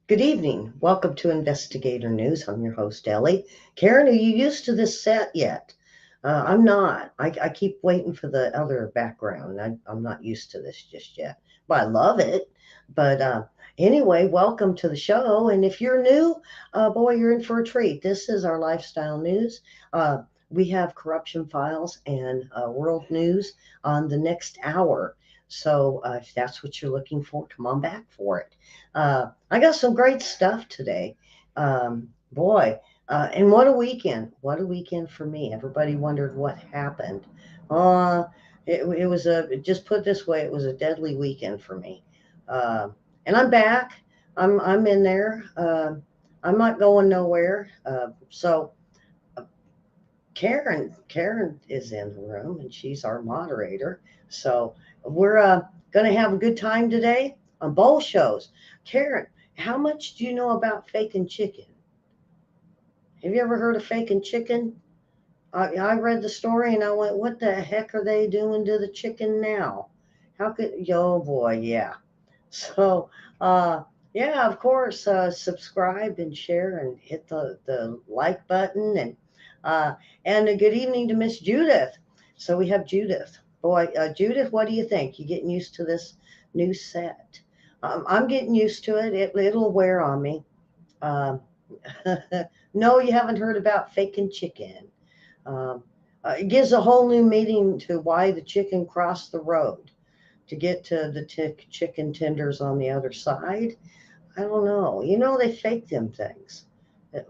Good evening. Welcome to Investigator News. I'm your host, Ellie. Karen, are you used to this set yet? I'm not. I keep waiting for the other background. I'm not used to this just yet. But I love it. But anyway, welcome to the show. And if you're new, boy, you're in for a treat. This is our lifestyle news. Uh, we have corruption files and world news on the next hour. So if that's what you're looking for, come on back for it. I got some great stuff today. Boy, and what a weekend. What a weekend for me. Everybody wondered what happened. Uh, it was just put this way, it was a deadly weekend for me. Uh, and I'm back. I'm in there. I'm not going nowhere. So Karen is in the room and she's our moderator. So we're going to have a good time today on both shows. Karen, how much do you know about Fakin chicken? Have you ever heard of Fakin chicken? I read the story and I went, what the heck are they doing to the chicken now? How could, oh boy, yeah. So, uh, yeah, of course, subscribe and share and hit the like button uh, and a good evening to Miss Judith. So we have Judith. Boy, Judith, what do you think? You getting used to this new set? I'm getting used to it. It'll wear on me. Um, no, you haven't heard about faking chicken. Um, it gives a whole new meaning to why the chicken crossed the road to get to the chicken tenders on the other side. I don't know. They fake them things. Uh,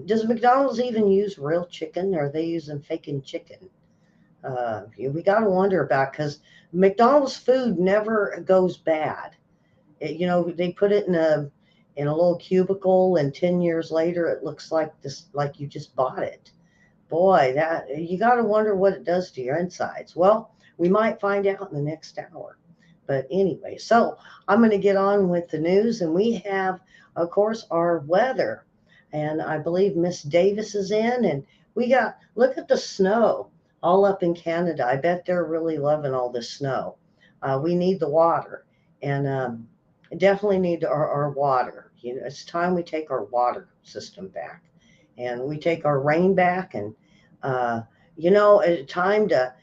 Does McDonald's even use real chicken, or are they using faking chicken? We got to wonder about because McDonald's food never goes bad. They put it in a little cubicle, and 10 years later, it looks like this, like you just bought it. Boy, that you got to wonder what it does to your insides. Well, we might find out in the next hour. But anyway, so I'm going to get on with the news, and we have, of course, our weather. And I believe Miss Davis is in, and we got, look at the snow all up in Canada. I bet they're really loving all this snow. We need the water, and definitely need our water. It's time we take our water system back, and we take our rain back, and uh, it's time to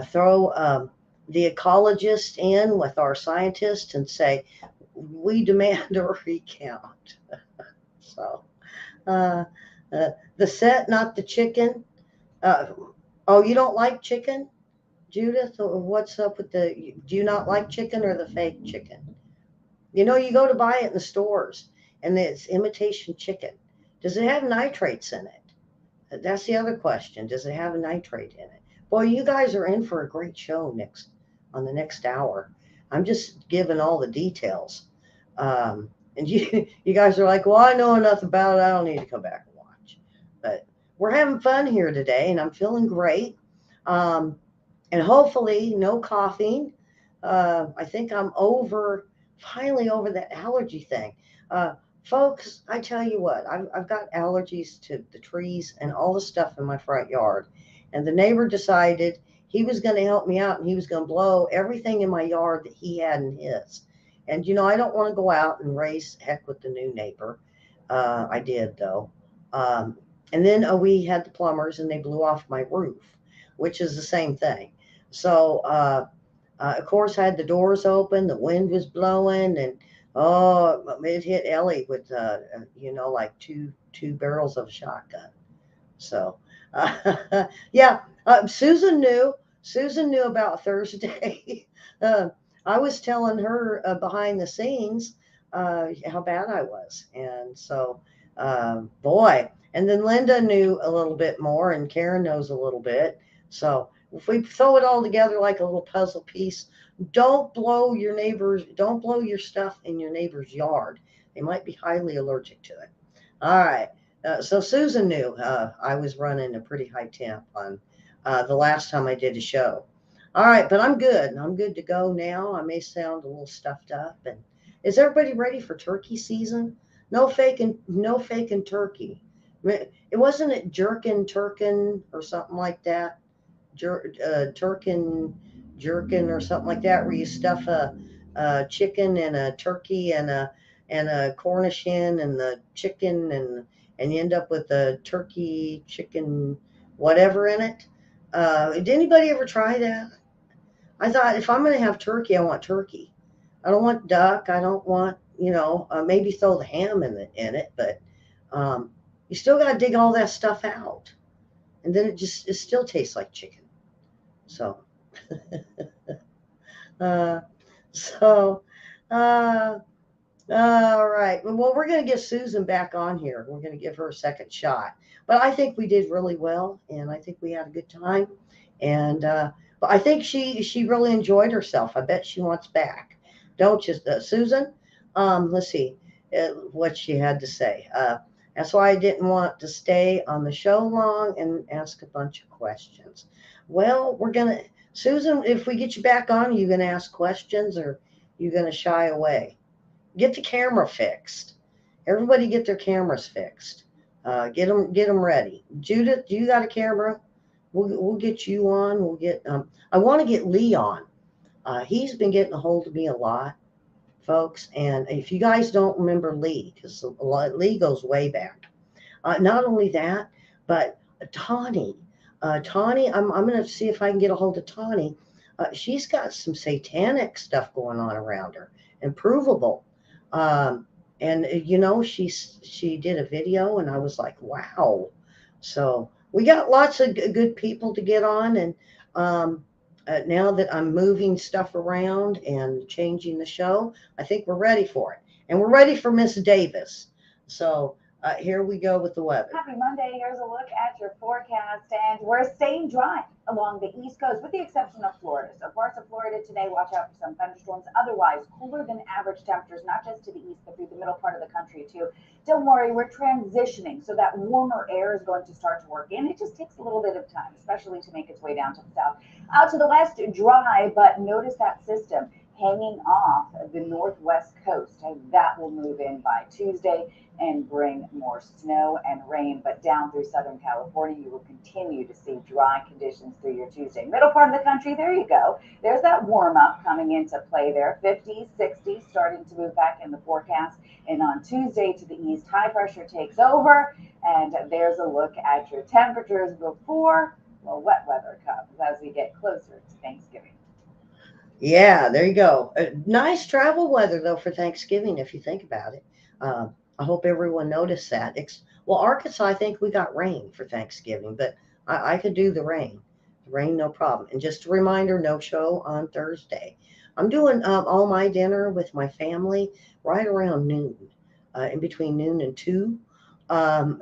throw the ecologist in with our scientists and say, we demand a recount. So, uh, the set, not the chicken. Uh, oh, you don't like chicken, Judith? Or what's up with do you not like chicken or the fake chicken? You go to buy it in the stores and it's imitation chicken. Does it have nitrates in it? That's the other question. Does it have a nitrate in it? Boy, you guys are in for a great show next on the next hour. I'm just giving all the details. And you guys are like, well, I know enough about it. I don't need to come back and watch. But we're having fun here today, and I'm feeling great. Um, and hopefully, no coughing. I think I'm finally over that allergy thing. Uh, Folks, I tell you what, I've got allergies to the trees and all the stuff in my front yard. And the neighbor decided he was going to help me out and he was going to blow everything in my yard that he had in his. And, I don't want to go out and raise heck with the new neighbor. I did, though. Um, and then we had the plumbers and they blew off my roof, which is the same thing. So, of course, I had the doors open, the wind was blowing, and oh, it hit Ellie with, like two barrels of shotgun. So, yeah, Susan knew. Susan knew about Thursday. uh, I was telling her behind the scenes how bad I was, and so, boy. And then Linda knew a little bit more, and Karen knows a little bit. So if we throw it all together like a little puzzle piece, don't blow your stuff in your neighbor's yard. They might be highly allergic to it. All right. So Susan knew I was running a pretty high temp on the last time I did a show. All right, but I'm good. I'm good to go now. I may sound a little stuffed up. And is everybody ready for turkey season? No faking turkey. It wasn't it turkin or something like that. Turkin jerkin or something like that, where you stuff a chicken and a turkey and and a Cornish hen and the chicken, and you end up with a turkey, chicken, whatever in it. Did anybody ever try that? I thought if I'm going to have turkey, I want turkey. I don't want duck. I don't want, maybe throw the ham in it, but you still got to dig all that stuff out, and then it still tastes like chicken. So, uh, so, uh, all right. Well, we're going to get Susan back on here. We're going to give her a second shot. But I think we did really well, and I think we had a good time. And but I think she really enjoyed herself. I bet she wants back. Don't you, Susan? Let's see what she had to say. That's why I didn't want to stay on the show long and ask a bunch of questions. Well, we're gonna Susan. If we get you back on, are you gonna ask questions or you gonna shy away? Get the camera fixed. Everybody get their cameras fixed. Get them ready. Judith, do you got a camera? We'll get you on. We'll get. I want to get Lee on. He's been getting a hold of me a lot, folks. And if you guys don't remember Lee, because Lee goes way back. Not only that, but Tawny. Tawny, I'm going to see if I can get a hold of Tawny. She's got some satanic stuff going on around her, and provable. And she did a video, and I was like, wow. So we got lots of good people to get on, and now that I'm moving stuff around and changing the show, I think we're ready for it, and we're ready for Miss Davis. So here we go with the weather. Happy Monday. Here's a look at your forecast, and we're staying dry along the East Coast, with the exception of Florida. So parts of Florida today, watch out for some thunderstorms. Otherwise, cooler than average temperatures, not just to the east, but through the middle part of the country too. Don't worry, we're transitioning, so that warmer air is going to start to work in. It just takes a little bit of time, especially to make its way down to the south. Out to the west, dry, but notice that system hanging off the northwest coast, and that will move in by Tuesday and bring more snow and rain. But down through Southern California, you will continue to see dry conditions through your Tuesday. Middle part of the country, there you go. There's that warm up coming into play there. 50s, 60s starting to move back in the forecast. And on Tuesday to the east, high pressure takes over. And there's a look at your temperatures before, well, wet weather comes as we get closer to Thanksgiving. Yeah, there you go. Nice travel weather though for Thanksgiving, if you think about it. I hope everyone noticed that. Well, Arkansas, I think we got rain for Thanksgiving, but I could do the rain. The rain, no problem. And just a reminder, no show on Thursday. I'm doing all my dinner with my family right around noon, in between noon and 2.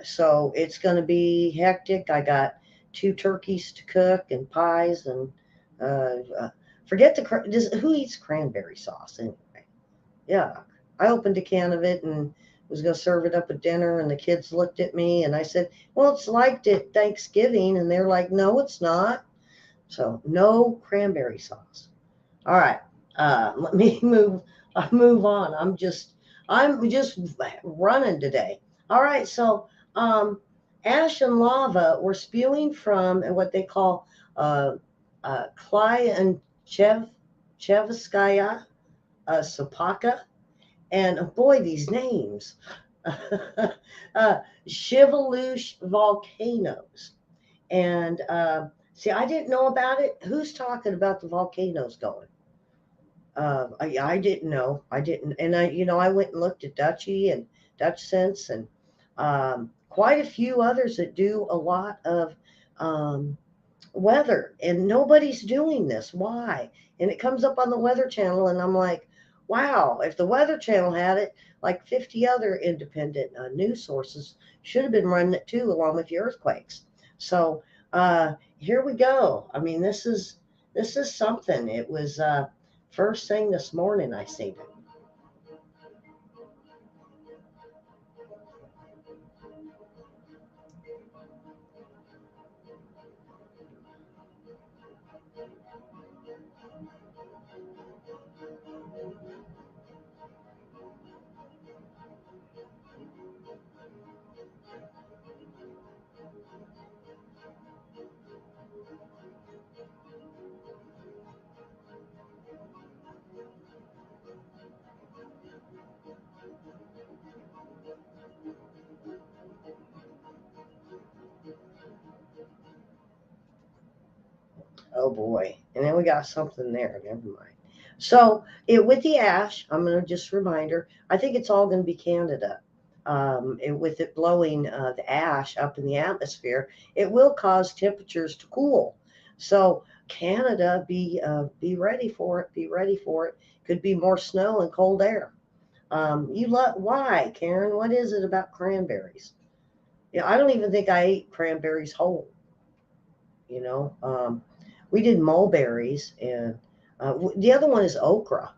So it's going to be hectic. I got 2 turkeys to cook and pies and forget who eats cranberry sauce anyway. Yeah, I opened a can of it and was going to serve it up at dinner, and the kids looked at me, and I said, "Well, it's like it Thanksgiving," and they're like, "No, it's not." So no cranberry sauce. All right, let me move on. I'm just running today. All right, so ash and lava were spewing from what they call uh, Klai and Chevskaya Sapaka, and boy, these names. Shivalush volcanoes. And see, I didn't know about it. Who's talking about the volcanoes going? I didn't know. I didn't. And I went and looked at Dutchy and Dutch Sense and quite a few others that do a lot of um, weather, and nobody's doing this. Why? And it comes up on the Weather Channel, and I'm like, wow, if the Weather Channel had it, like 50 other independent news sources should have been running it too, along with the earthquakes. So here we go. I mean, this is something. It was first thing this morning I seen it. Oh boy. And then we got something there. Never mind. So it with the ash, I'm gonna just reminder. I think it's all gonna be Canada. With it blowing the ash up in the atmosphere, it will cause temperatures to cool. So Canada, be ready for it. Be ready for it. Could be more snow and cold air. You love why, Karen? What is it about cranberries? Yeah, I don't even think I ate cranberries whole. You know, we did mulberries, and the other one is okra.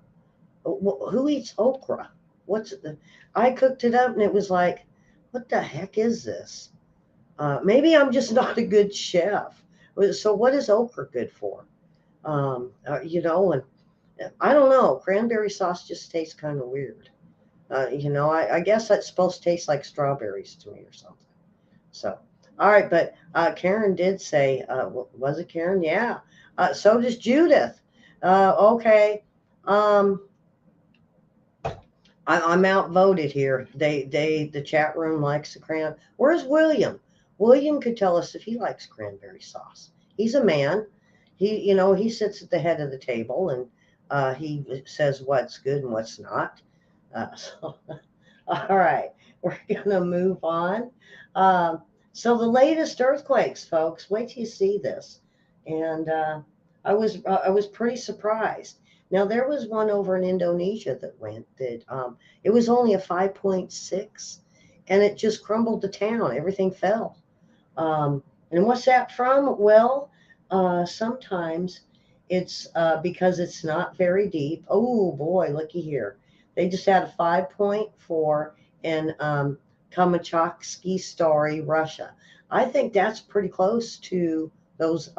Who eats okra? What's the? I cooked it up, and it was like, what the heck is this? Maybe I'm just not a good chef. So, what is okra good for? And I don't know. Cranberry sauce just tastes kind of weird. I guess that's supposed to taste like strawberries to me or something. So, all right, but Karen did say, was it Karen? Yeah. So does Judith. Okay. Um, I'm outvoted here. The chat room likes the cran. Where's William? William could tell us if he likes cranberry sauce. He's a man. He sits at the head of the table and he says what's good and what's not. So, all right, we're gonna move on. Um, so the latest earthquakes, folks. Wait till you see this. And I was pretty surprised. Now there was one over in Indonesia that went that it was only a 5.6, and it just crumbled the town. Everything fell. And what's that from? Well, sometimes it's because it's not very deep. Oh boy, looky here. They just had a 5.4 in Kamchatsky Story, Russia. I think that's pretty close to those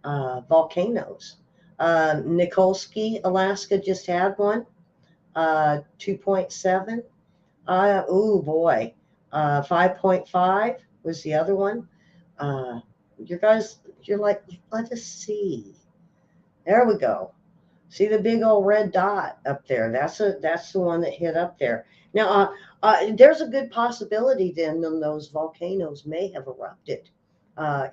volcanoes. Nikolsky, Alaska just had one, 2.7. Oh boy, 5.5 was the other one. Uh, you guys, you're like, let us see. There we go. See the big old red dot up there? That's the one that hit up there. Now, there's a good possibility then that those volcanoes may have erupted.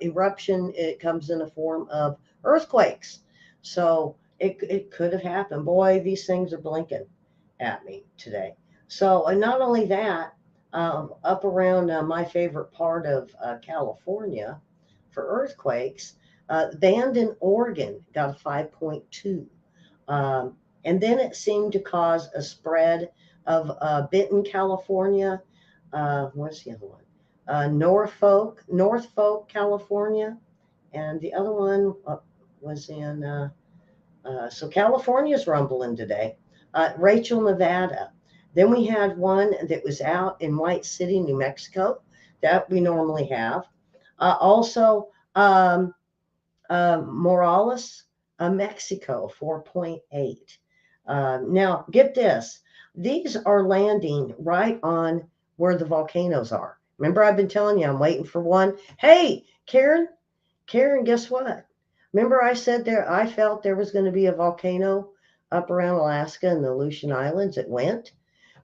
Eruption, it comes in a form of earthquakes, so it could have happened. Boy, these things are blinking at me today. So, and not only that, up around my favorite part of California for earthquakes, Bend in Oregon got a 5.2. And then it seemed to cause a spread of Benton, California. What's the other one? North Fork, California. And the other one was in, so California's rumbling today. Rachel, Nevada. Then we had one that was out in White City, New Mexico, that we normally have. Also, Morales, Mexico, 4.8. Now, get this. These are landing right on where the volcanoes are. Remember, I've been telling you I'm waiting for one. Hey, Karen, guess what? Remember I said there I felt there was going to be a volcano up around Alaska and the Aleutian Islands. It went.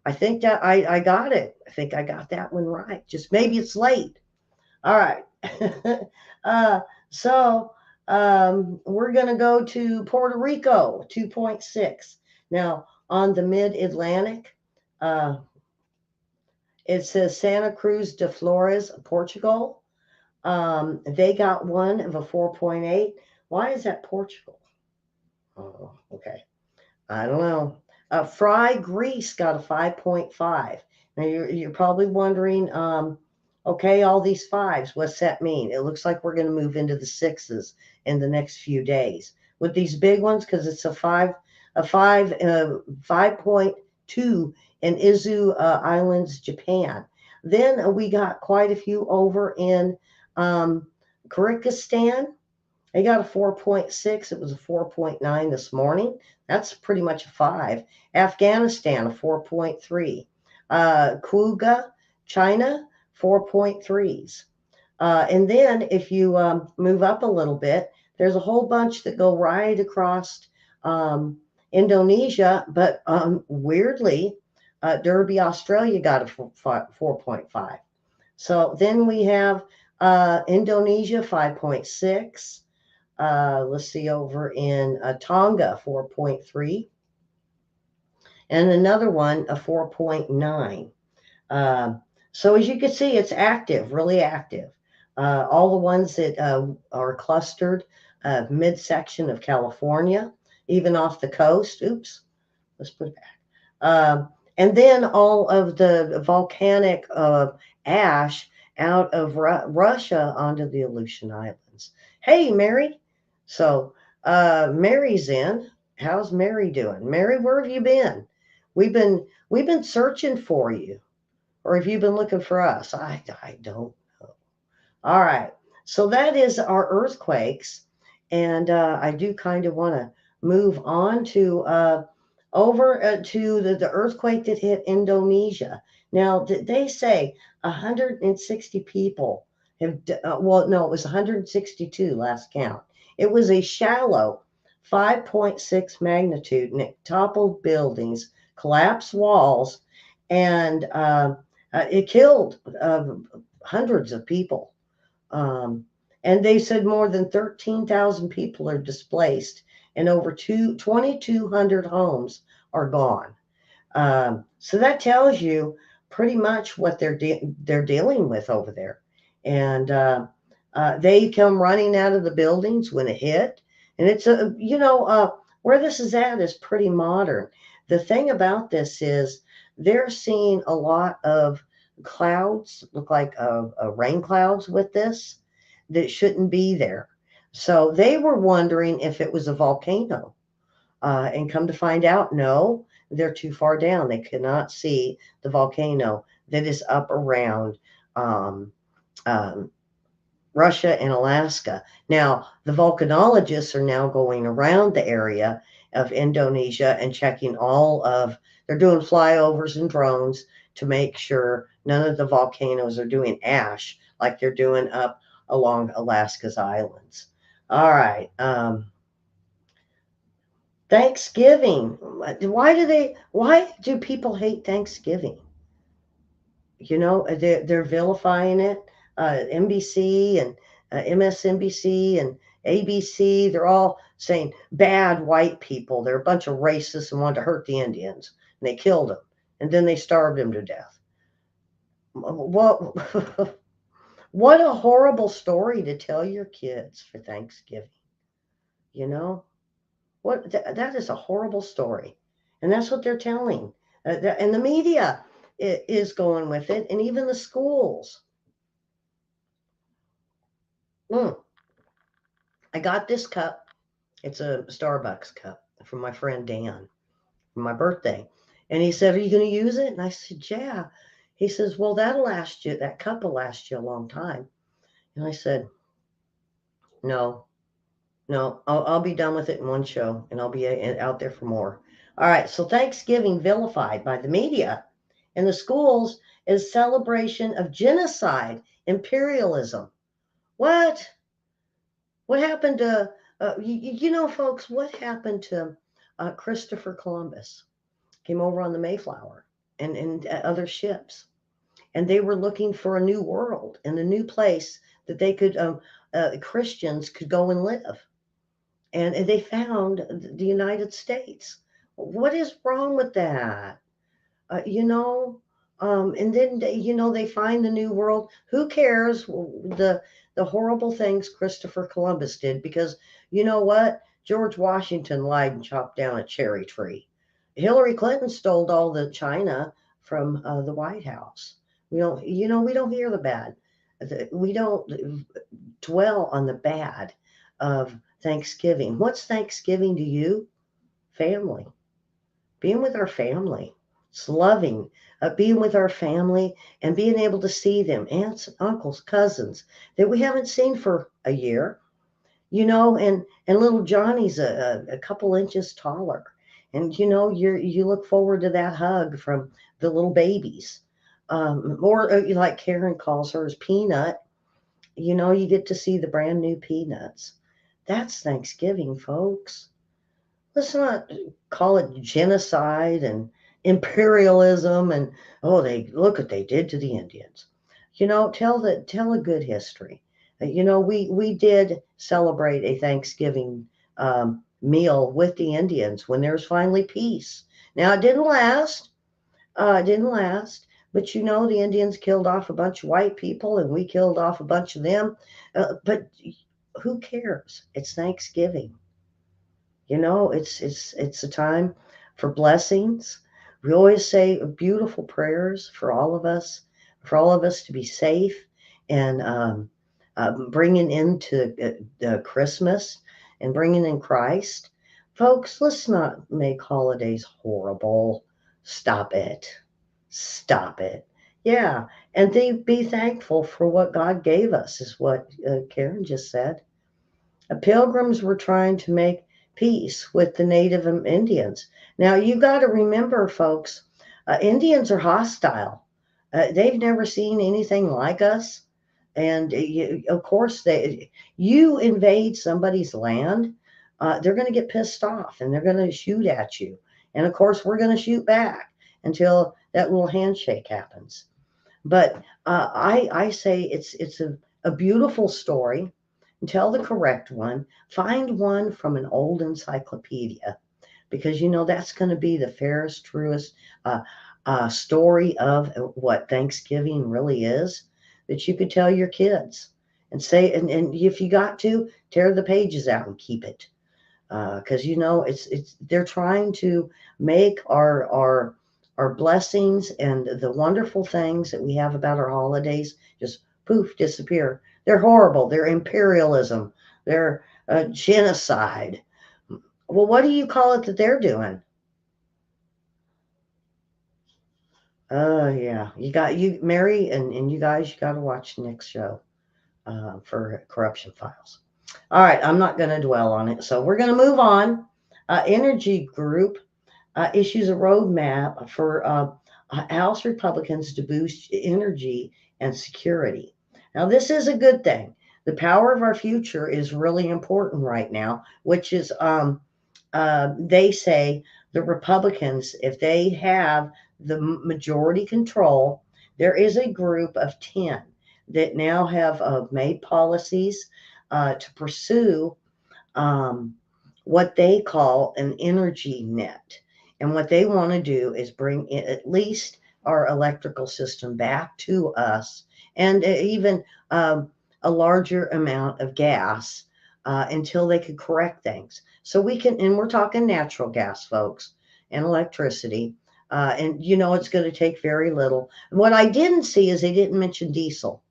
I think that I got it. I think I got that one right. Just maybe it's late. All right. uh, so we're going to go to Puerto Rico, 2.6. Now, on the mid Atlantic, uh, it says Santa Cruz de Flores, Portugal. They got one of a 4.8. Why is that Portugal? Oh, okay. I don't know. Fry Greece got a 5.5. Now you're probably wondering, okay, all these fives, what's that mean? It looks like we're going to move into the sixes in the next few days with these big ones because it's a 5.2 in Izu Islands, Japan. Then we got quite a few over in Kyrgyzstan. They got a 4.6. It was a 4.9 this morning. That's pretty much a 5. Afghanistan, a 4.3. Kuga, China, 4.3s. And then if you move up a little bit, there's a whole bunch that go right across Indonesia, but weirdly, Derby, Australia got a 4.5. So then we have Indonesia, 5.6. Let's see, over in Tonga, 4.3, and another one, a 4.9. Uh, so as you can see, it's active, really active. All the ones that are clustered, midsection of California, even off the coast. Oops, let's put it back. And then all of the volcanic ash out of Russia onto the Aleutian Islands. Hey, Mary. So Mary's in. How's Mary doing? Mary, where have you been? We've been searching for you, or have you been looking for us? I don't know. All right. So that is our earthquakes. And I do kind of want to move on to over to the earthquake that hit Indonesia. Now, they say 160 people have, well, no, it was 162 last count. It was a shallow 5.6 magnitude, and it toppled buildings, collapsed walls, and it killed hundreds of people. Um, and they said more than 13,000 people are displaced and over 2,200 homes are gone. So that tells you pretty much what they're dealing with over there. And they come running out of the buildings when it hit. And it's where this is at is pretty modern. The thing about this is they're seeing a lot of clouds, look like rain clouds with this that shouldn't be there. So they were wondering if it was a volcano. And come to find out, no, they're too far down. They cannot see the volcano that is up around um, um, Russia and Alaska. Now, the volcanologists are now going around the area of Indonesia and checking they're doing flyovers and drones to make sure none of the volcanoes are doing ash like they're doing up along Alaska's islands. All right. Thanksgiving. Why do people hate Thanksgiving? They're vilifying it. NBC and MSNBC and ABC, they're all saying bad white people. They're a bunch of racists and wanted to hurt the Indians. And they killed them. And then they starved them to death. What, what a horrible story to tell your kids for Thanksgiving. You know? That is a horrible story. And that's what they're telling. And the media is going with it, and even the schools. Mm. I got this cup. It's a Starbucks cup from my friend Dan for my birthday. And he said, "Are you going to use it?" And I said, "Yeah." He says, "Well, that'll last you, that cup will last you a long time." And I said, "No, no, I'll be done with it in one show and I'll be out there for more." All right. So Thanksgiving vilified by the media and the schools is celebration of genocide, imperialism. What? What happened to, folks, what happened to Christopher Columbus? Came over on the Mayflower and other ships. And they were looking for a new world and a new place that Christians could go and live. And they found the United States. What is wrong with that? uh, you know and then they find the new world. Who cares the horrible things Christopher Columbus did? Because you know what, George Washington lied and chopped down a cherry tree. Hillary Clinton stole all the china from the White House. We don't hear the bad. We don't dwell on the bad of Thanksgiving. What's Thanksgiving to you? Family, being with our family. It's loving, being with our family and being able to see them, aunts, uncles, cousins that we haven't seen for a year, and little Johnny's a couple inches taller. And you look forward to that hug from the little babies. Or like Karen calls hers Peanut, you get to see the brand new peanuts. That's Thanksgiving, folks. Let's not call it genocide and imperialism and, oh, they look what they did to the Indians. Tell a good history. We did celebrate a Thanksgiving meal with the Indians when there was finally peace. Now it didn't last. It didn't last. But the Indians killed off a bunch of white people, and we killed off a bunch of them. But who cares? It's Thanksgiving. It's a time for blessings. We always say beautiful prayers for all of us to be safe, and bringing into Christmas and bringing in Christ. Folks, let's not make holidays horrible. Stop it. Stop it. Yeah, and be thankful for what God gave us, is what Karen just said. Pilgrims were trying to make peace with the native Indians. Now, you got to remember, folks, Indians are hostile. They've never seen anything like us. And of course, you invade somebody's land, they're going to get pissed off and they're going to shoot at you. And of course, we're going to shoot back until that little handshake happens. But I say it's a beautiful story. Tell the correct one. Find one from an old encyclopedia, because that's going to be the fairest, truest story of what Thanksgiving really is, that you could tell your kids and say, and if you got to tear the pages out and keep it, because it's they're trying to make our blessings and the wonderful things that we have about our holidays just poof disappear. They're horrible. They're imperialism. They're genocide. Well, what do you call it that they're doing? Yeah, you Mary, and you guys, you got to watch the next show for Corruption Files. All right, I'm not going to dwell on it, so we're going to move on. Energy Group issues a roadmap for House Republicans to boost energy and security. Now, this is a good thing. The power of our future is really important right now, which is, they say, the Republicans, if they have the majority control, there is a group of 10 that now have made policies to pursue what they call an energy net. And what they want to do is bring at least our electrical system back to us, and even a larger amount of gas until they could correct things. So we can, and we're talking natural gas, folks, and electricity. And it's going to take very little. What I didn't see is they didn't mention diesel.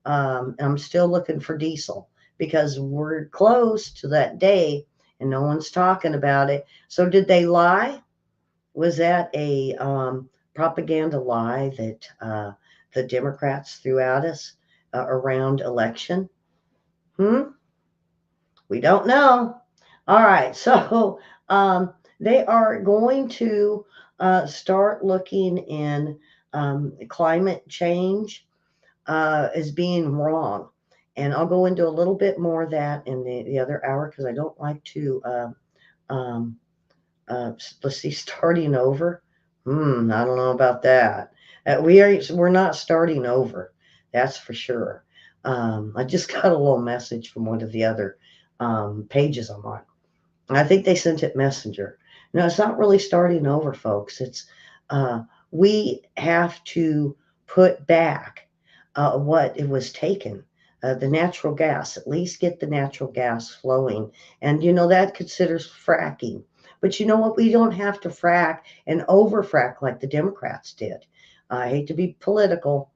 I'm still looking for diesel because we're close to that day and no one's talking about it. So did they lie? Was that a propaganda lie that the Democrats threw at us around election? Hmm? We don't know. All right. So they are going to start looking in climate change as being wrong. And I'll go into a little bit more of that in the other hour, because I don't like to, um, let's see, starting over. I don't know about that. We're not starting over. That's for sure. I just got a little message from one of the other pages I'm on. I think they sent it Messenger. No, it's not really starting over, folks. It's we have to put back what it was taken. The natural gas, at least get the natural gas flowing. And that considers fracking. But you know what? We don't have to frack and over frack like the Democrats did. I hate to be political,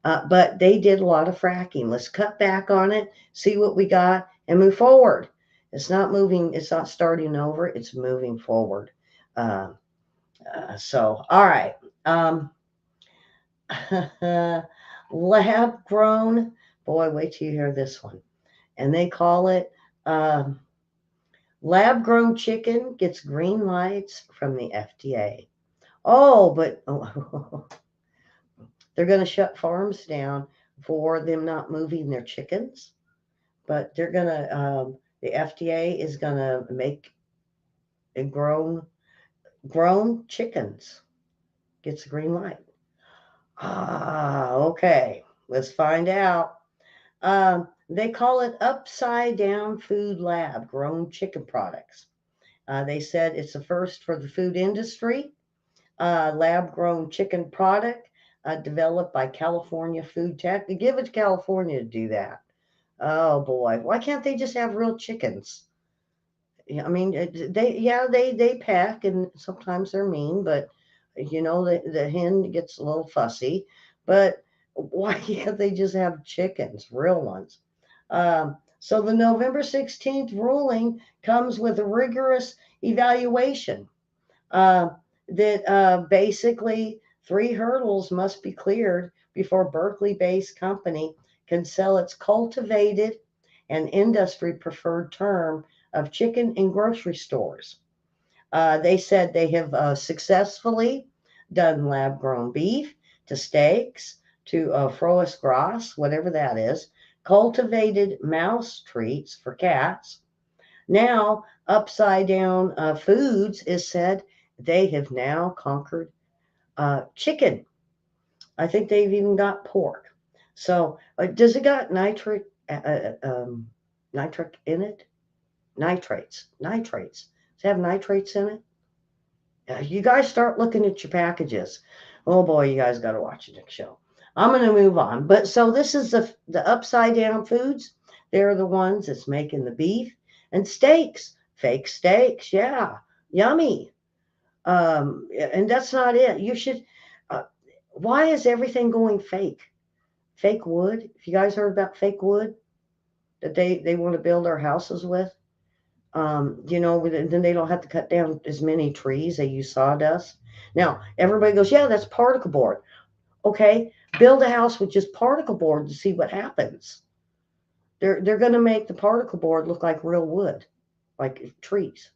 but they did a lot of fracking. Let's cut back on it, see what we got, and move forward. It's not moving, it's not starting over, it's moving forward. Uh, all right. Um, lab grown, boy, wait till you hear this one. And they call it um, lab grown chicken gets green lights from the FDA. Oh, but they're going to shut farms down for them not moving their chickens. But they're going to, the FDA is going to make a grown chickens gets a green light. Okay, let's find out. They call it Upside Down Food Lab Grown Chicken Products. They said it's the first for the food industry, lab grown chicken product developed by California Food Tech. They give it to California to do that. Oh boy, why can't they just have real chickens? Yeah, I mean, they peck and sometimes they're mean, but the hen gets a little fussy. But why can't they just have chickens, real ones? So the November 16th ruling comes with a rigorous evaluation uh, that basically three hurdles must be cleared before Berkeley-based company can sell its cultivated and industry-preferred term of chicken in grocery stores. They said they have successfully done lab-grown beef to steaks to froest gras, whatever that is, cultivated mouse treats for cats. Now, Upside Down Foods is said they have now conquered chicken. I think they've even got pork. So, does it got nitric in it? Nitrates. Does it have nitrates in it? You guys start looking at your packages. Oh boy, you guys got to watch the next show. I'm going to move on. But so this is the Upside Down Foods. They're the ones that's making the beef and steaks, fake steaks. Yeah, yummy. And that's not it. You should. Uh, why is everything going fake? Fake wood. If you guys heard about fake wood that they want to build their houses with, then they don't have to cut down as many trees. They use sawdust. Now everybody goes, yeah, that's particle board. Okay, build a house with just particle board to see what happens. They're going to make the particle board look like real wood, like trees,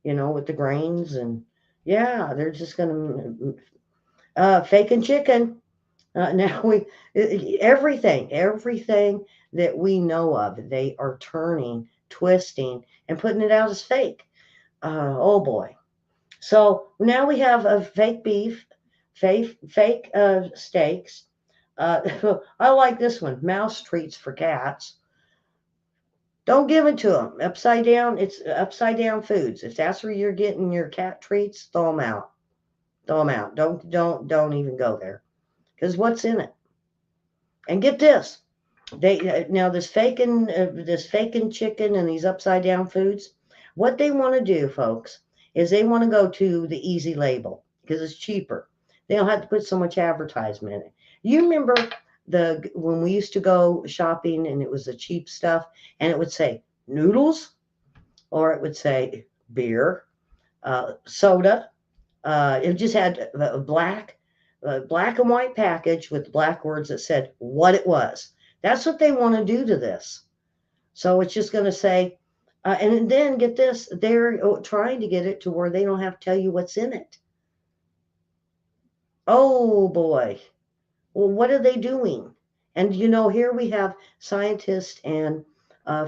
with the grains and yeah, they're just going to faking chicken. Now everything that we know of, they are turning, twisting, and putting it out as fake. Oh boy. So now we have a fake beef, fake steaks. Uh, I like this one, mouse treats for cats. Don't give it to them. Upside down, it's upside down foods. If that's where you're getting your cat treats, throw them out. Throw them out. Don't even go there. Because what's in it? And get this, they now this faking chicken and these upside down foods. What they want to do, folks, is they want to go to the easy label because it's cheaper. They don't have to put so much advertisement in it. You remember the when we used to go shopping and it was the cheap stuff and it would say noodles or it would say beer, soda. It just had a black and white package with black words that said what it was. That's what they want to do to this. So it's just going to say, and then get this, they're trying to get it to where they don't have to tell you what's in it. Oh boy. Well, what are they doing? And here we have scientists and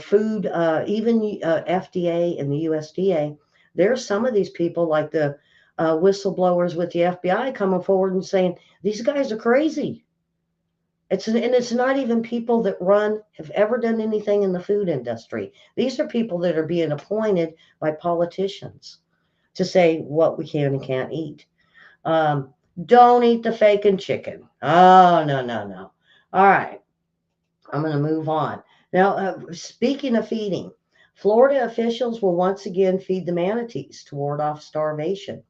food, even FDA and the USDA. There's some of these people, like the whistleblowers with the FBI, coming forward and saying these guys are crazy. And it's not even people that have ever done anything in the food industry. These are people that are being appointed by politicians to say what we can and can't eat. Um, don't eat the fake and chicken. Oh, no, no, no. All right, I'm going to move on. Now, speaking of feeding, Florida officials will once again feed the manatees to ward off starvation.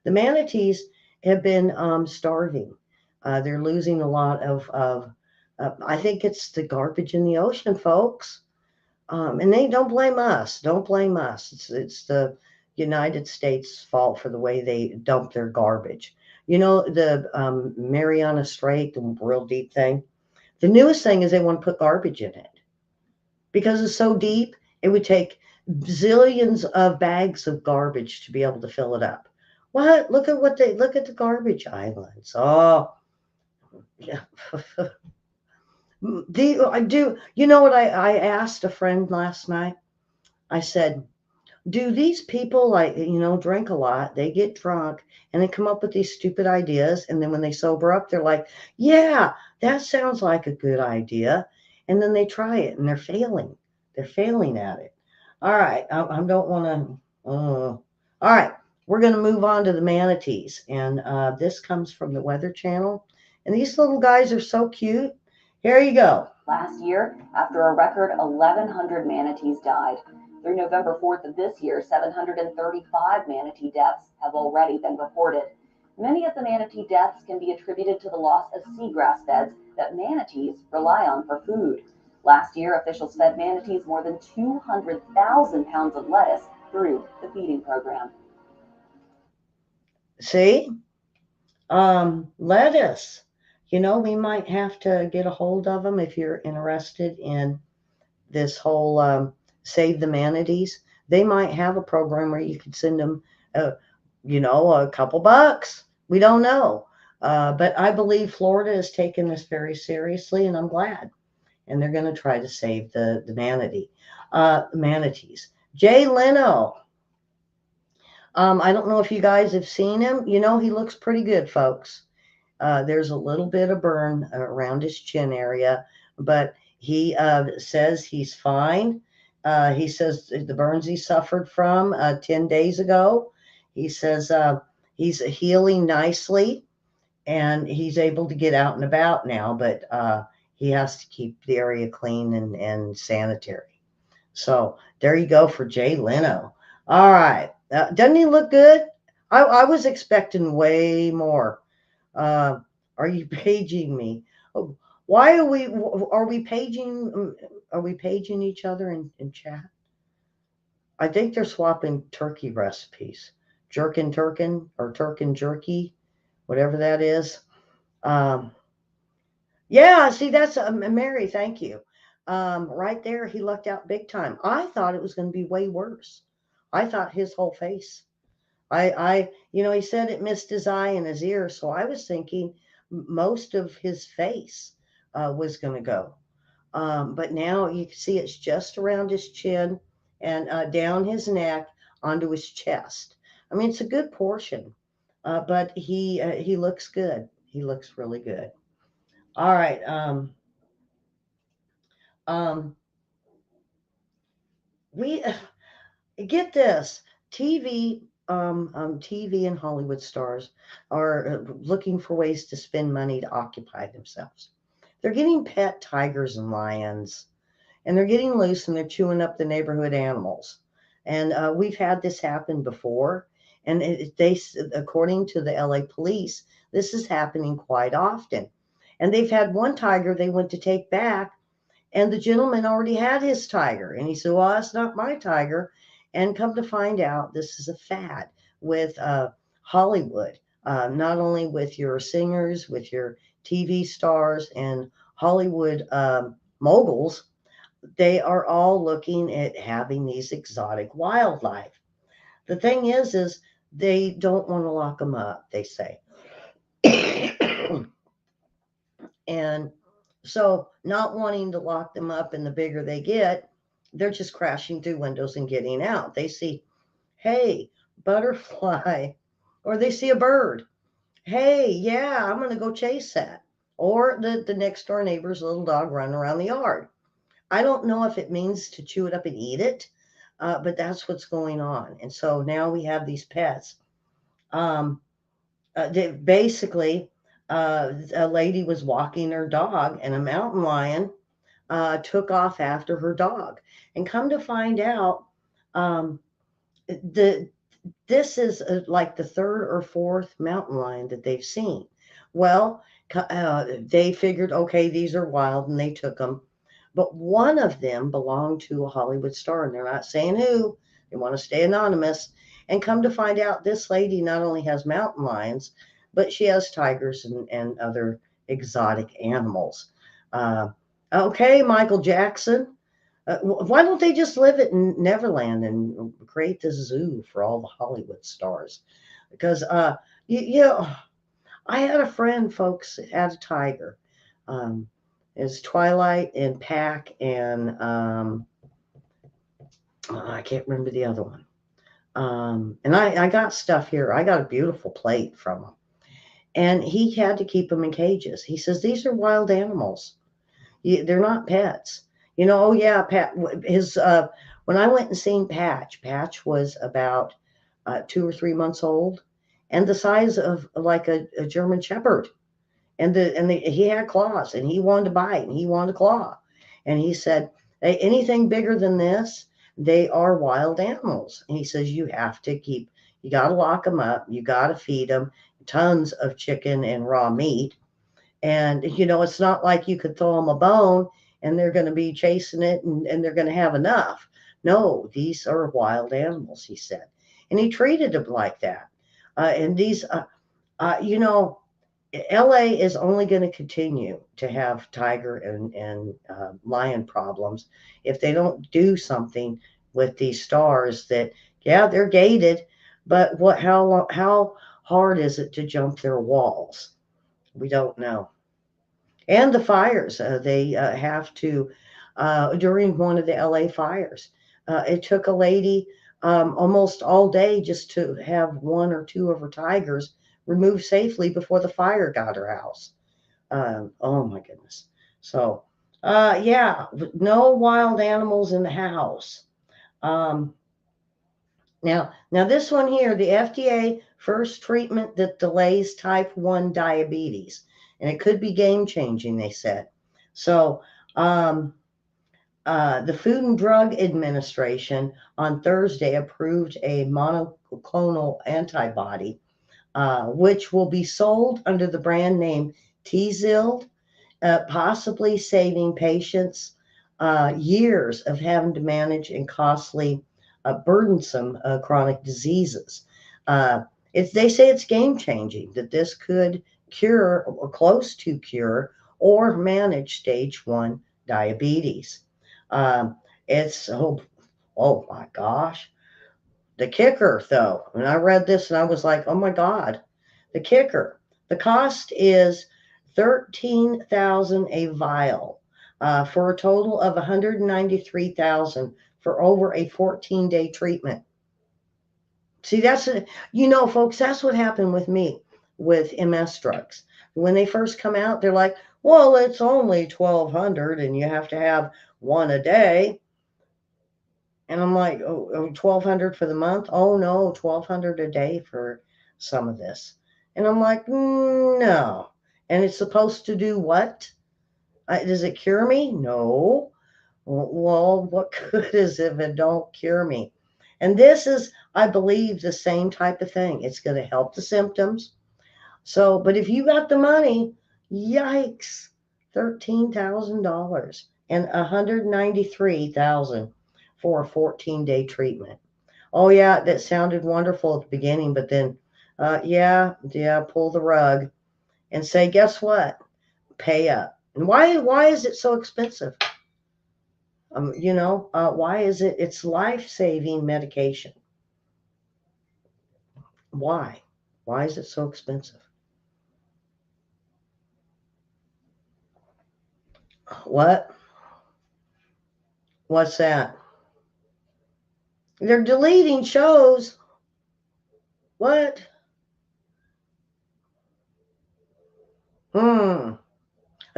The manatees have been starving. They're losing a lot I think it's the garbage in the ocean, folks. And they don't blame us. Don't blame us. It's the United States' fault for the way they dump their garbage. The Mariana Strait, the real deep thing. The newest thing is they want to put garbage in it because it's so deep. It would take zillions of bags of garbage to be able to fill it up. What? Look at the garbage islands. Oh, yeah. I do. You know what I asked a friend last night? I said, do these people like drink a lot, they get drunk and they come up with these stupid ideas and then when they sober up they're like, yeah, that sounds like a good idea. and then they try it and they're failing. They're failing at it. All right, I don't want to. All right, we're going to move on to the manatees, and this comes from the Weather Channel, and these little guys are so cute. Here you go. Last year, after a record 1,100 manatees died. Through November 4th of this year, 735 manatee deaths have already been reported. Many of the manatee deaths can be attributed to the loss of seagrass beds that manatees rely on for food. Last year, officials fed manatees more than 200,000 pounds of lettuce through the feeding program. See, lettuce. We might have to get a hold of them if you're interested in this whole save the manatees. They might have a program where you could send them, a couple bucks. We don't know. But I believe Florida is taking this very seriously, and I'm glad. And they're going to try to save the manatees. Jay Leno. I don't know if you guys have seen him. He looks pretty good, folks. There's a little bit of burn around his chin area, but he says he's fine. He says the burns he suffered from 10 days ago, he says he's healing nicely and he's able to get out and about now, but he has to keep the area clean and sanitary. So there you go for Jay Leno. All right. Doesn't he look good? I was expecting way more. Uh, are you paging me? Oh, why are we paging? Are we paging each other in chat? I think they're swapping turkey recipes. Jerkin Turkin or Turkin Jerky, whatever that is. Um, yeah, see, that's Mary. Thank you. Right there, he lucked out big time. I thought it was going to be way worse. I thought his whole face. He said it missed his eye and his ear, so I was thinking most of his face was going to go. But now you can see it's just around his chin and down his neck onto his chest. I mean, it's a good portion, but he looks good. He looks really good. All right. Um, we get this TV and Hollywood stars are looking for ways to spend money to occupy themselves. They're getting pet tigers and lions, and they're getting loose and they're chewing up the neighborhood animals. And we've had this happen before. And according to the LA police, this is happening quite often. And they've had one tiger they went to take back, and the gentleman already had his tiger. And he said, well, that's not my tiger. And come to find out, this is a fad with Hollywood, not only with your singers, with your TV stars and Hollywood moguls. They are all looking at having these exotic wildlife. The thing is they don't want to lock them up, they say. And so, not wanting to lock them up, and the bigger they get, they're just crashing through windows and getting out. They see, hey, butterfly, or they see a bird. Hey, yeah, I'm going to go chase that. Or the next door neighbor's little dog running around the yard. I don't know if it means to chew it up and eat it, but that's what's going on. And so now we have these pets. Um, basically, a lady was walking her dog, and a mountain lion took off after her dog. And come to find out, um, the this is like the third or fourth mountain lion that they've seen. Well, they figured, okay, these are wild, and they took them. But one of them belonged to a Hollywood star, and they're not saying who. They want to stay anonymous. And come to find out, this lady not only has mountain lions, but she has tigers and other exotic animals. Uh, okay, Michael Jackson. Why don't they just live at Neverland and create this zoo for all the Hollywood stars? Because, I had a friend, folks, that had a tiger. Um, it's Twilight and Pack and I can't remember the other one. And I got stuff here. I got a beautiful plate from him. And he had to keep them in cages. He says, these are wild animals. They're not pets. Oh yeah, his when I went and seen Patch, Patch was about 2 or 3 months old, and the size of like a German Shepherd, and he had claws, and he wanted to bite, and he wanted to claw, and he said, "Hey, anything bigger than this, they are wild animals." And he says you got to lock them up, you got to feed them tons of chicken and raw meat, and it's not like you could throw them a bone and they're going to be chasing it, and they're going to have enough. No, these are wild animals, he said, and he treated them like that. And these you know LA is only going to continue to have tiger and lion problems if they don't do something with these stars. That, yeah, they're gated, but how hard is it to jump their walls? We don't know. And the fires, they have to, during one of the LA fires, it took a lady almost all day just to have one or two of her tigers removed safely before the fire got her house. Oh my goodness. So, yeah, no wild animals in the house. Um, now this one here, the FDA first treatment that delays type 1 diabetes, and it could be game changing, they said. So, um, the Food and Drug Administration on Thursday approved a monoclonal antibody, which will be sold under the brand name Tzield, possibly saving patients years of having to manage and costly, burdensome chronic diseases. Uh, they say it's game changing, that this could cure or close to cure or manage stage 1 diabetes. Um, it's, oh my gosh. The kicker, though, when I read this and I was like, oh my God, the kicker. The cost is 13,000 a vial, for a total of 193,000 for over a 14-day treatment. See, folks, that's what happened with me with MS drugs. When they first come out, they're like, well, it's only 1,200 and you have to have one a day. And I'm like, oh, 1,200 for the month? Oh no, 1,200 a day for some of this. And I'm like, no. And it's supposed to do what? Does it cure me? No. Well, what good is if it don't cure me? And this is, I believe, the same type of thing. It's going to help the symptoms. So, but if you got the money, yikes, $13,000 and 193,000 for a 14-day treatment. Oh yeah, that sounded wonderful at the beginning, but then, yeah, pull the rug and say, guess what? Pay up. And why is it so expensive? Why is it? It's life-saving medication. Why? Why is it so expensive? What? What's that? They're deleting shows. What? Hmm.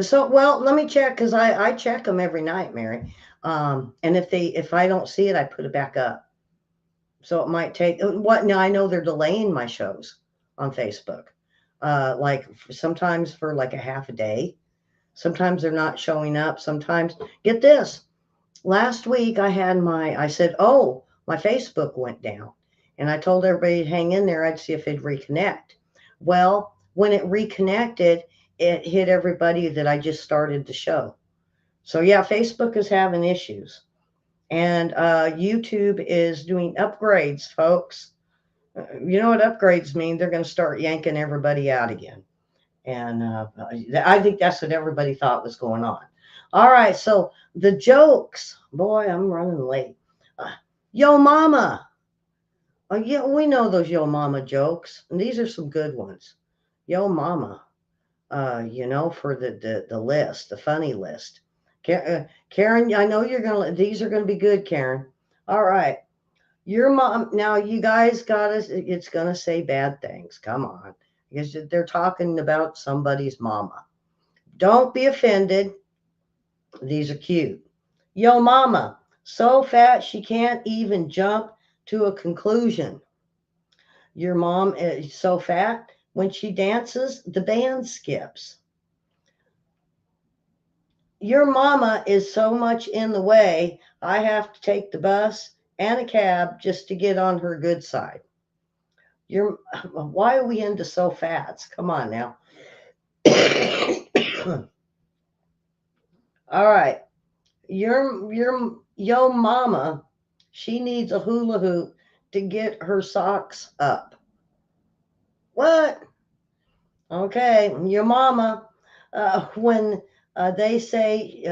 So, well, let me check, because I check them every night, Mary. And if I don't see it, I put it back up. So it might take what? Now I know they're delaying my shows on Facebook. Like sometimes for like a half a day. Sometimes they're not showing up. Sometimes, get this. Last week I said, oh, my Facebook went down. And I told everybody to hang in there. I'd see if it'd reconnect. Well, when it reconnected, it hit everybody that I just started the show. So yeah, Facebook is having issues. And YouTube is doing upgrades, folks. You know what upgrades mean? They're going to start yanking everybody out again. And I think that's what everybody thought was going on. All right, so the jokes. Boy, I'm running late. Uh, Yo mama. Yeah, we know those yo mama jokes. And these are some good ones. Yo mama. For the list, the funny list. Karen, I know these are gonna be good, Karen. All right. Your mom, now you guys it's gonna say bad things. Come on. Because they're talking about somebody's mama. Don't be offended. These are cute. Yo, mama, so fat she can't even jump to a conclusion. Your mom is so fat when she dances, the band skips. Your mama is so much in the way, I have to take the bus and a cab just to get on her good side. Your, why are we into so fats? Come on now. All right. Your yo mama, she needs a hula hoop to get her socks up. What? Okay, your mama, when they say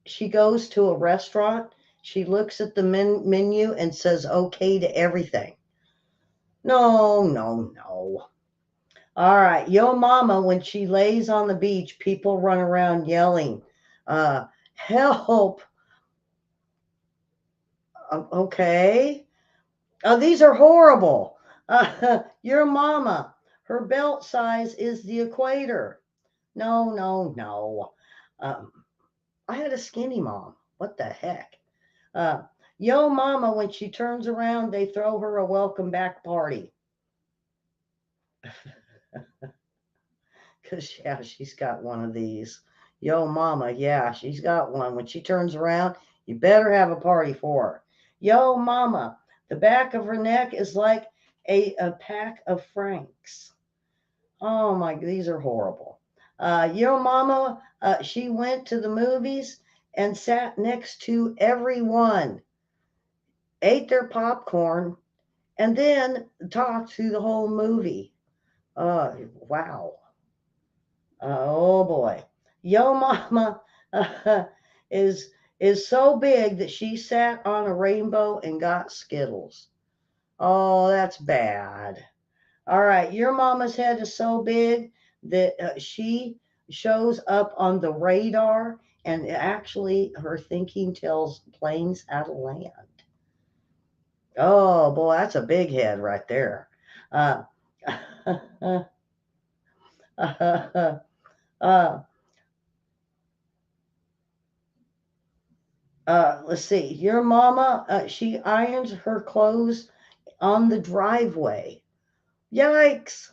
she goes to a restaurant, she looks at the menu and says okay to everything. No, no, no. All right, yo mama, when she lays on the beach, people run around yelling, uh, help. Okay. Oh, these are horrible. Your mama, her belt size is the equator. No, no, no. Um, I had a skinny mom. What the heck? Uh, yo, mama, when she turns around, they throw her a welcome back party. Because, yeah, she's got one of these. Yo, mama, yeah, she's got one. When she turns around, you better have a party for her. Yo, mama, the back of her neck is like a pack of francs. Oh my, these are horrible. Your mama, she went to the movies and sat next to everyone, ate their popcorn, and then talked through the whole movie. Wow. Oh boy. Yo mama uh, is is so big that she sat on a rainbow and got Skittles. Oh, that's bad. All right, your mama's head is so big that she shows up on the radar, and actually her thinking tells planes how to land. Oh boy, that's a big head right there. Uh, uh, let's see. Your mama, she irons her clothes on the driveway. Yikes!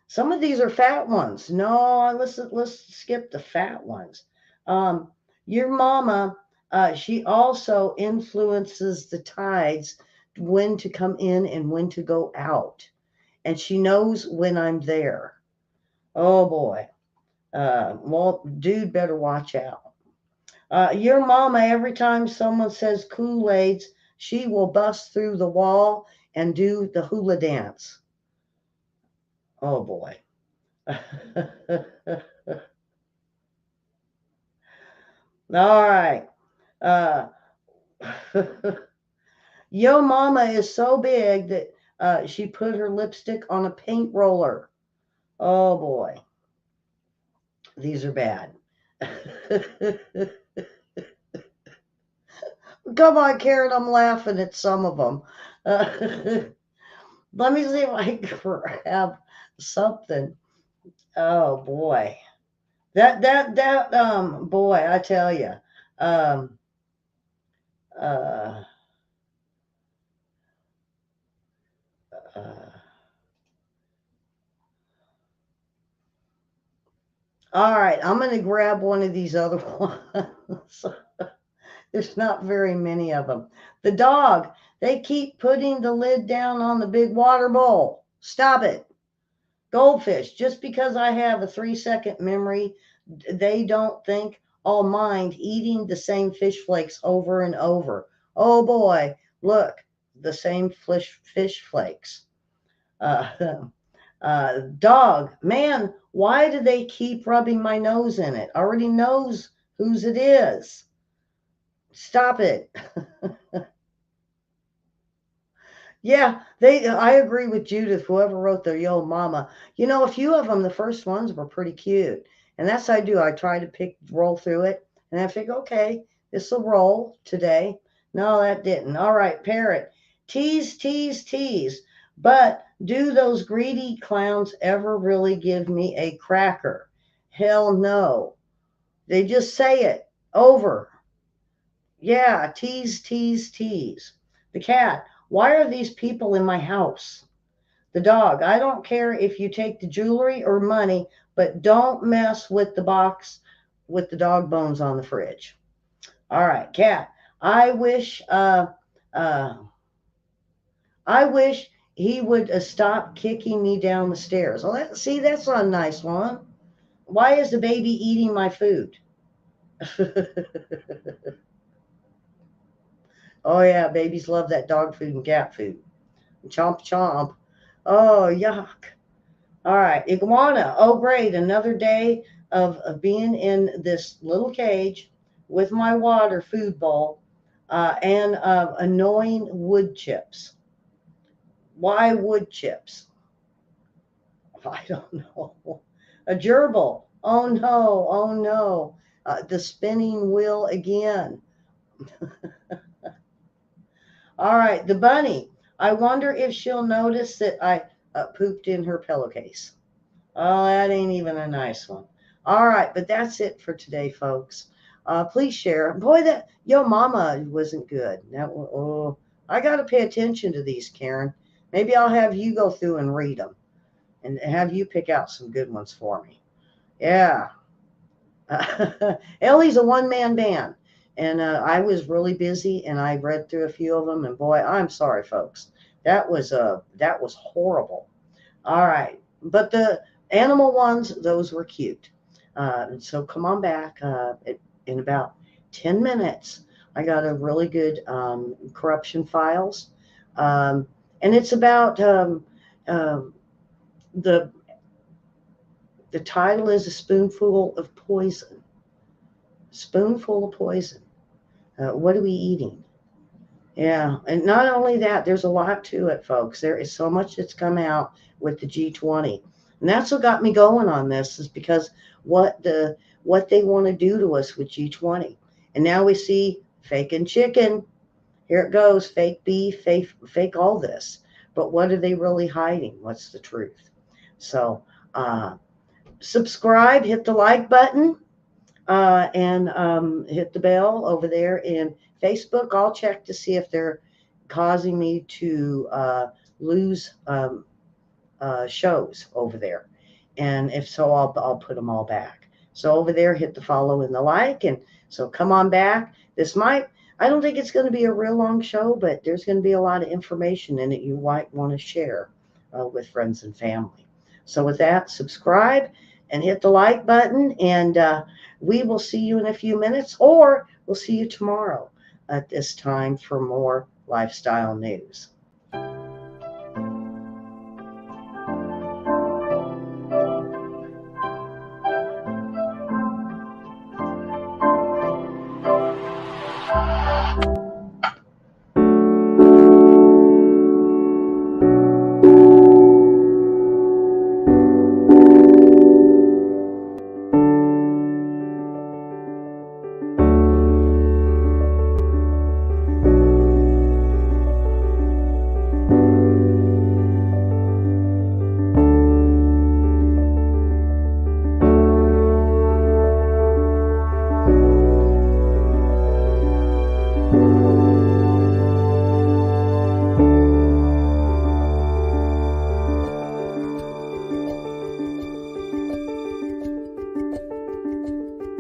Some of these are fat ones. No, let's skip the fat ones. Um, your mama, she also influences the tides, when to come in and when to go out, and she knows when I'm there. Oh boy. Well, dude, better watch out. Your mama, every time someone says Kool-Aids, she will bust through the wall and do the hula dance. Oh boy. All right. Uh, Yo mama is so big that she put her lipstick on a paint roller. Oh boy. These are bad. Come on, Karen. I'm laughing at some of them. Let me see if I can grab something. Oh boy. Boy, I tell you. Um, uh, uh, all right, I'm going to grab one of these other ones. There's not very many of them. The dog, they keep putting the lid down on the big water bowl. Stop it. Goldfish, just because I have a 3-second memory, they don't think I'll mind eating the same fish flakes over and over. Oh boy, look, the same fish flakes. Uh, Dog, man, why do they keep rubbing my nose in it? Already knows whose it is. Stop it. Yeah, I agree with Judith, whoever wrote the Yo Mama. A few of them, the first ones were pretty cute. And that's what I do. I try to roll through it. And I figure, okay, this will roll today. No, that didn't. All right, parrot. Tease, tease, tease. But do those greedy clowns ever really give me a cracker? Hell no. They just say it. Over. Yeah, tease, tease, tease. The cat. Why are these people in my house? The dog. I don't care if you take the jewelry or money, but don't mess with the box with the dog bones on the fridge. All right, cat. I wish uh I wish he would stop kicking me down the stairs. Well, see, that's not a nice one. Why is the baby eating my food? Oh yeah, babies love that dog food and cat food. Chomp chomp. Oh yuck. All right, iguana. Oh great, another day of being in this little cage with my water food bowl and annoying wood chips. Why wood chips? I don't know. A gerbil. Oh no, oh no. The spinning wheel again. All right, the bunny. I wonder if she'll notice that I pooped in her pillowcase. Oh, that ain't even a nice one. All right, but that's it for today, folks. Please share. Boy, that Yo Mama wasn't good. Oh, I got to pay attention to these, Karen. Maybe I'll have you go through and read them and have you pick out some good ones for me. Yeah. Ellie's a one-man band, and I was really busy, and I read through a few of them, and boy, I'm sorry, folks. That was horrible. All right, but the animal ones, those were cute. And so come on back in about 10 minutes. I got a really good corruption files, um, and it's about um, the the title is a spoonful of poison. Spoonful of poison. What are we eating? Yeah, and not only that, there's a lot to it, folks. There is so much that's come out with the G20, and that's what got me going on this. Is because what they want to do to us with G20, and now we see fake and chicken. Here it goes, fake beef, fake all this. But what are they really hiding? What's the truth? So, uh, subscribe, hit the like button and hit the bell over there in Facebook. I'll check to see if they're causing me to lose shows over there. And if so, I'll put them all back. So over there, hit the follow and the like. And so come on back. I don't think it's going to be a real long show, but there's going to be a lot of information in it you might want to share with friends and family. So with that, subscribe and hit the like button. And we will see you in a few minutes, or we'll see you tomorrow at this time for more lifestyle news.